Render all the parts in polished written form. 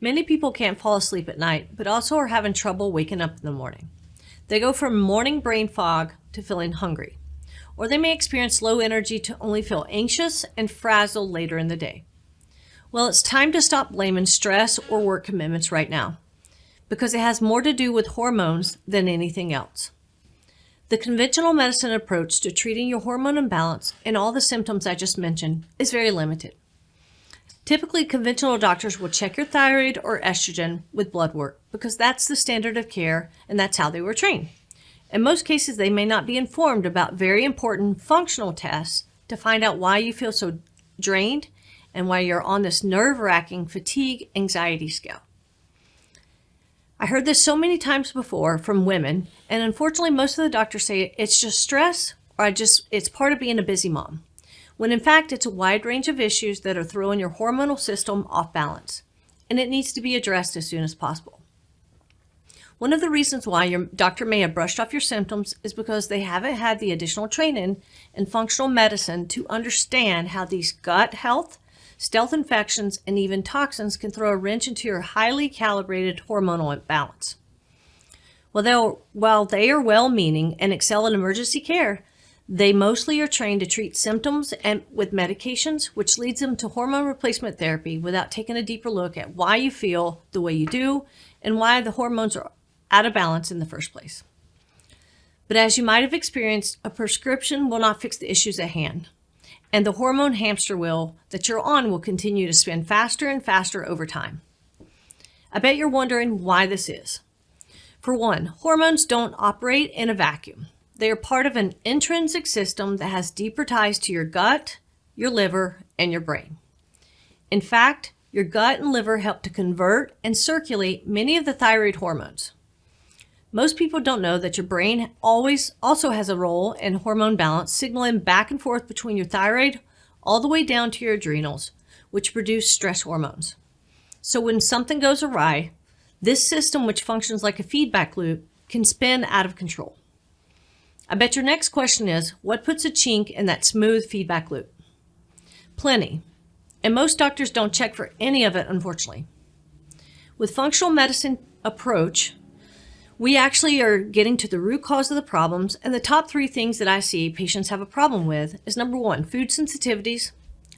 Many people can't fall asleep at night, but also are having trouble waking up in the morning. They go from morning brain fog to feeling hungry, or they may experience low energy to only feel anxious and frazzled later in the day. Well, it's time to stop blaming stress or work commitments right now, because it has more to do with hormones than anything else. The conventional medicine approach to treating your hormone imbalance and all the symptoms I just mentioned is very limited. Typically, conventional doctors will check your thyroid or estrogen with blood work because that's the standard of care and that's how they were trained. In most cases, they may not be informed about very important functional tests to find out why you feel so drained and why you're on this nerve-wracking fatigue anxiety scale. I heard this so many times before from women, and unfortunately most of the doctors say it's just stress or it's part of being a busy mom, when in fact it's a wide range of issues that are throwing your hormonal system off balance, and it needs to be addressed as soon as possible. One of the reasons why your doctor may have brushed off your symptoms is because they haven't had the additional training in functional medicine to understand how these gut health, stealth infections, and even toxins can throw a wrench into your highly calibrated hormonal imbalance. While they are well-meaning and excel in emergency care, they mostly are trained to treat symptoms and with medications, which leads them to hormone replacement therapy without taking a deeper look at why you feel the way you do and why the hormones are out of balance in the first place. But as you might have experienced, a prescription will not fix the issues at hand, and the hormone hamster wheel that you're on will continue to spin faster and faster over time. I bet you're wondering why this is. For one, hormones don't operate in a vacuum. They are part of an intrinsic system that has deeper ties to your gut, your liver, and your brain. In fact, your gut and liver help to convert and circulate many of the thyroid hormones. Most people don't know that your brain also has a role in hormone balance, signaling back and forth between your thyroid all the way down to your adrenals, which produce stress hormones. So when something goes awry, this system, which functions like a feedback loop, can spin out of control. I bet your next question is, what puts a chink in that smooth feedback loop? Plenty, and most doctors don't check for any of it, unfortunately. With functional medicine approach, we actually are getting to the root cause of the problems, and the top 3 things that I see patients have a problem with is number 1, food sensitivities,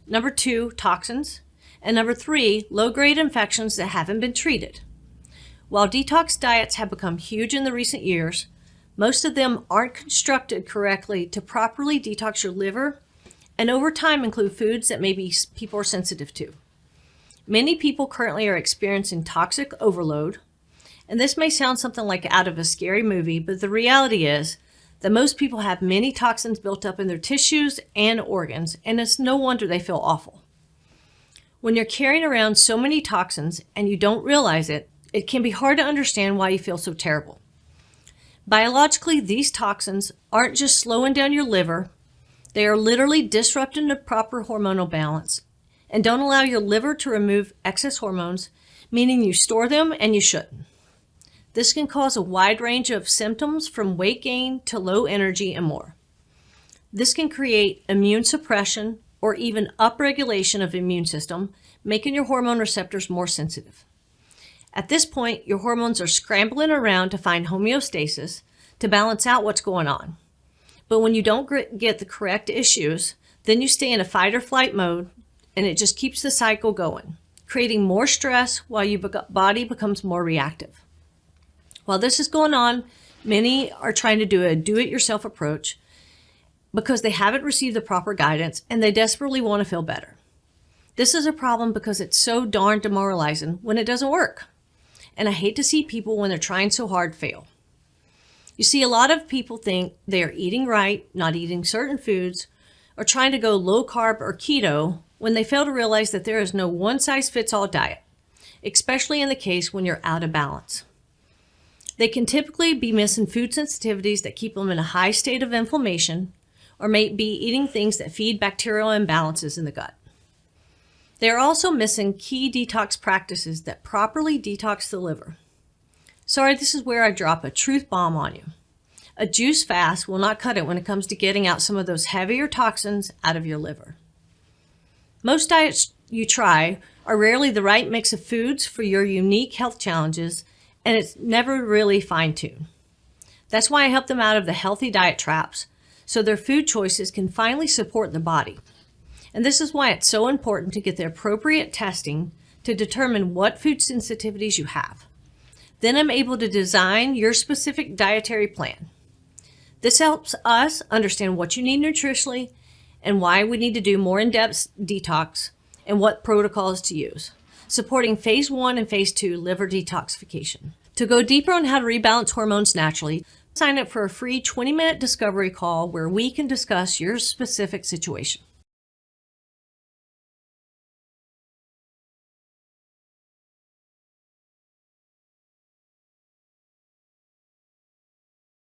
number 2, toxins, and number 3, low-grade infections that haven't been treated. While detox diets have become huge in the recent years, most of them aren't constructed correctly to properly detox your liver, and over time include foods that maybe people are sensitive to. Many people currently are experiencing toxic overload, and this may sound something like out of a scary movie, but the reality is that most people have many toxins built up in their tissues and organs, and it's no wonder they feel awful. When you're carrying around so many toxins and you don't realize it, it can be hard to understand why you feel so terrible. Biologically, these toxins aren't just slowing down your liver, they are literally disrupting the proper hormonal balance and don't allow your liver to remove excess hormones, meaning you store them and you shouldn't. This can cause a wide range of symptoms from weight gain to low energy and more. This can create immune suppression or even upregulation of the immune system, making your hormone receptors more sensitive. At this point, your hormones are scrambling around to find homeostasis to balance out what's going on. But when you don't get the correct issues, then you stay in a fight or flight mode, and it just keeps the cycle going, creating more stress while your body becomes more reactive. While this is going on, many are trying to do a do-it-yourself approach because they haven't received the proper guidance and they desperately want to feel better. This is a problem because it's so darn demoralizing when it doesn't work. And I hate to see people when they're trying so hard fail. You see, a lot of people think they are eating right, not eating certain foods, or trying to go low carb or keto when they fail to realize that there is no one-size-fits-all diet, especially in the case when you're out of balance. They can typically be missing food sensitivities that keep them in a high state of inflammation, or may be eating things that feed bacterial imbalances in the gut. They are also missing key detox practices that properly detox the liver. Sorry, this is where I drop a truth bomb on you. A juice fast will not cut it when it comes to getting out some of those heavier toxins out of your liver. Most diets you try are rarely the right mix of foods for your unique health challenges, and it's never really fine-tuned. That's why I help them out of the healthy diet traps, so their food choices can finally support the body. And this is why it's so important to get the appropriate testing to determine what food sensitivities you have. Then I'm able to design your specific dietary plan. This helps us understand what you need nutritionally and why we need to do more in-depth detox and what protocols to use, supporting phase 1 and phase 2 liver detoxification. To go deeper on how to rebalance hormones naturally, sign up for a free 20-minute discovery call where we can discuss your specific situation.